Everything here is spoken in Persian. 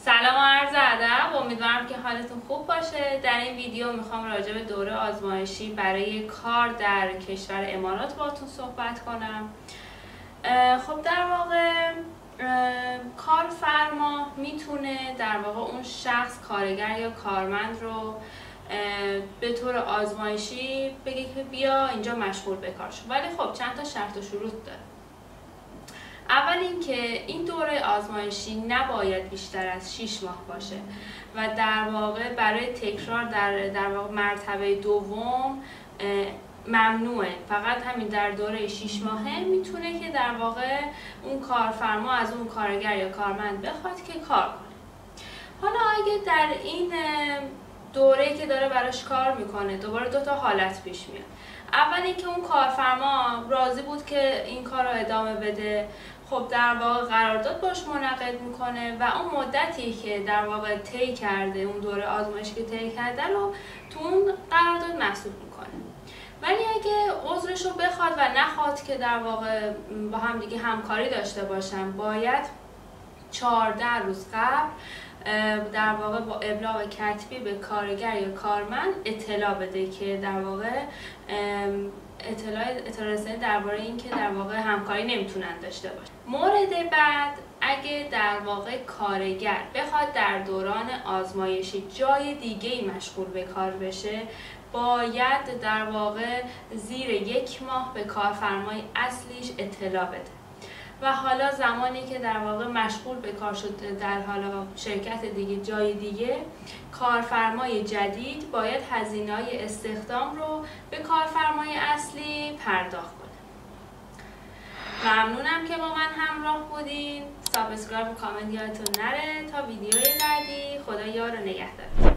سلام و عرض ادب. امیدوارم که حالتون خوب باشه. در این ویدیو میخوام راجع به دوره آزمایشی برای کار در کشور امارات باهاتون صحبت کنم. خب در واقع کارفرما میتونه در واقع اون شخص کارگر یا کارمند رو به طور آزمایشی بگه که بیا اینجا مشغول به کار شو، ولی خب چند تا شرط و شروط داره. اول اینکه این دوره آزمایشی نباید بیشتر از 6 ماه باشه و در واقع برای تکرار در واقع مرتبه دوم ممنوعه. فقط همین در دوره 6 ماهه میتونه که در واقع اون کارفرما از اون کارگر یا کارمند بخواد که کار کنه. حالا اگه در این دوره که داره براش کار میکنه دوباره 2 تا حالت پیش میاد. اول اینکه اون کارفرما راضی بود که این کار رو ادامه بده، خب در واقع قرارداد باش منعقد میکنه و اون مدتی که در واقع طی کرده، اون دوره آزمایشی که طی کرده رو تو اون قرارداد محسوب میکنه. ولی اگه عذرش رو بخواد و نخواد که در واقع با هم دیگه همکاری داشته باشن، باید 14 روز قبل در واقع با ابلاغ کتبی به کارگر یا کارمند اطلاع بده که در واقع اطلاع رسانی درباره این که در واقع همکاری نمیتونن داشته باشن. مورد بعد، اگه در واقع کارگر بخواد در دوران آزمایشی جای دیگه‌ای مشغول به کار بشه، باید در واقع زیر 1 ماه به کارفرمای اصلیش اطلاع بده. و حالا زمانی که در واقع مشغول به کار شد در حالا شرکت دیگه، جای دیگه، کارفرمای جدید باید هزینه‌های استخدام رو به کارفرمای اصلی پرداخت کنه. ممنونم که با من همراه بودین. سابسکرایب و کامنت یادتون نره. تا ویدیوی بعدی، خدا یار و نگهدار.